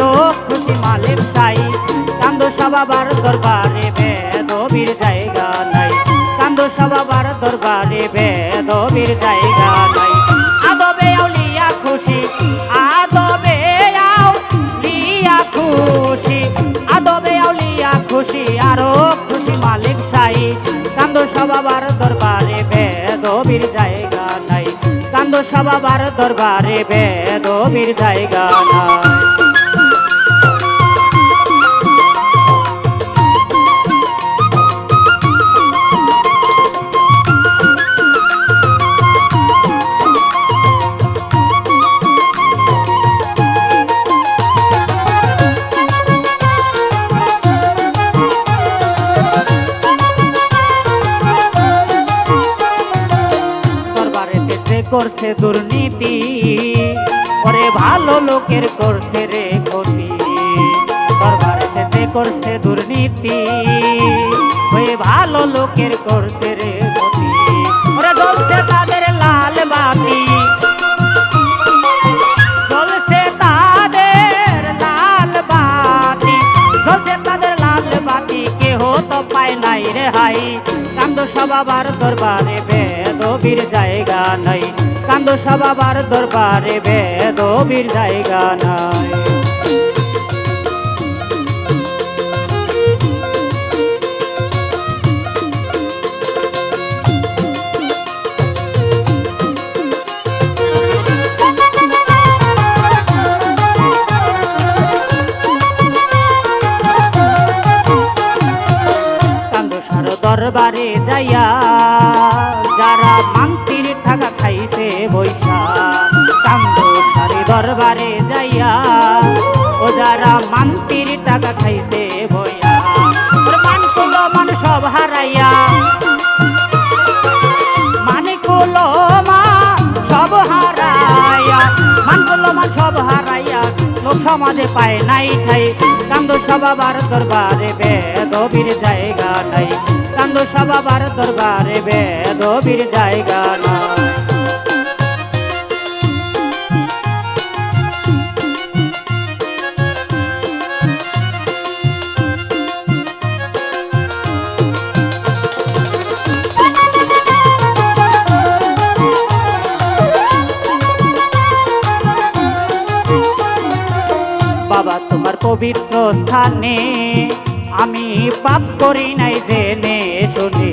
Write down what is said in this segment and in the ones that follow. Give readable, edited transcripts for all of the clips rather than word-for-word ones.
আরো খুশি মালিক সাই। কান্দো বাবার দরবারে বেদবির জায়গা নাই, কান্দো বাবার দরবারে বেদবির জায়গা নাই। আদবে আউলিয়া খুশি, আদবে আউলিয়া খুশি, আদবে আউলিয়া খুশি, আরো খুশি মালিক সাই। কান্দো বাবার দরবারে বেদবির জায়গা নাই, কান্দো বাবার দরবারে বেদবির জায়গা নাই। করছে দুর্নীতি, ওরে ভালো লোকের করছে রে ক্ষতি। দরবারেতে যে করছে দুর্নীতি, ওই ভালো লোকের করছে রে ক্ষতি। ওরে জ্বলছে তাদের লাল বাতি, জ্বলছে তাদের লাল বাতি, জ্বলছে তাদের লাল বাতি, কেহ তো পায় নাই রে হাই। কান্দো বাবার দরবারে বেদবির জায়গা নাই, কান্দো বাবার দরবারে বেদবির জায়গা নাই। দরবারে যাইয়া যারা মান্তির টাকা খাইছে বৈশা, কান্দো সারি দরবারে যাইয়া ও যারা মান্তির টাকা খাইছে বইয়া। মান কুলো মান সব হারাইয়া, মানে কুলো মান সব হারাইয়া, মান কুলো মান সব হারাইয়া, লোক সমাজে পায় নাই ঠাই। কান্দো বাবার দরবারে বেদবির জায়গা নাই, কান্দো বাবার দরবারে বেদবির জায়গা নাই। বাবা তোমার পবিত্র স্থানে আমি পাপ করি নাই জেনে শুনে।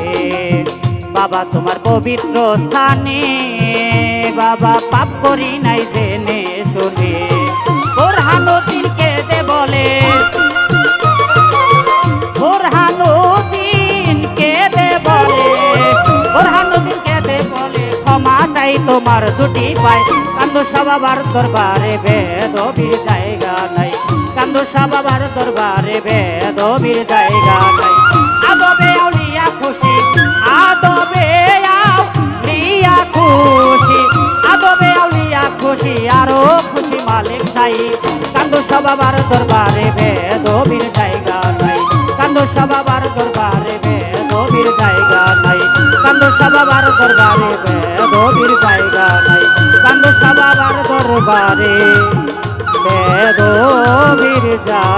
বাবা তোমার পবিত্র স্থানে বাবা পাপ করি নাই জেনে শুনে। বোরহানুদ্দিন কেঁদে বলে, বোরহানুদ্দিন কেঁদে বলে, বোরহানুদ্দিন কেঁদে বলে, ক্ষমা চাই তোমার দুটি পায়। কান্দো বাবার দরবারে বেদবির জায়গা নাই, কান্দো বাবার দরবারে বেদবির জায়গা নাই। আদবে আউলিয়া খুশি, আদবে আউলিয়া খুশি, আদবে আউলিয়া খুশি, আরো খুশি মালিক সাই। কান্দো বাবার দরবারে বেদবির জায়গা নাই, কান্দো বাবার দরবারে বেদবির জায়গা নাই, কান্দো বাবার দরবারে বেদবির জায়গা নাই, কান্দো বাবার দরবারে বেদবির জায়গা।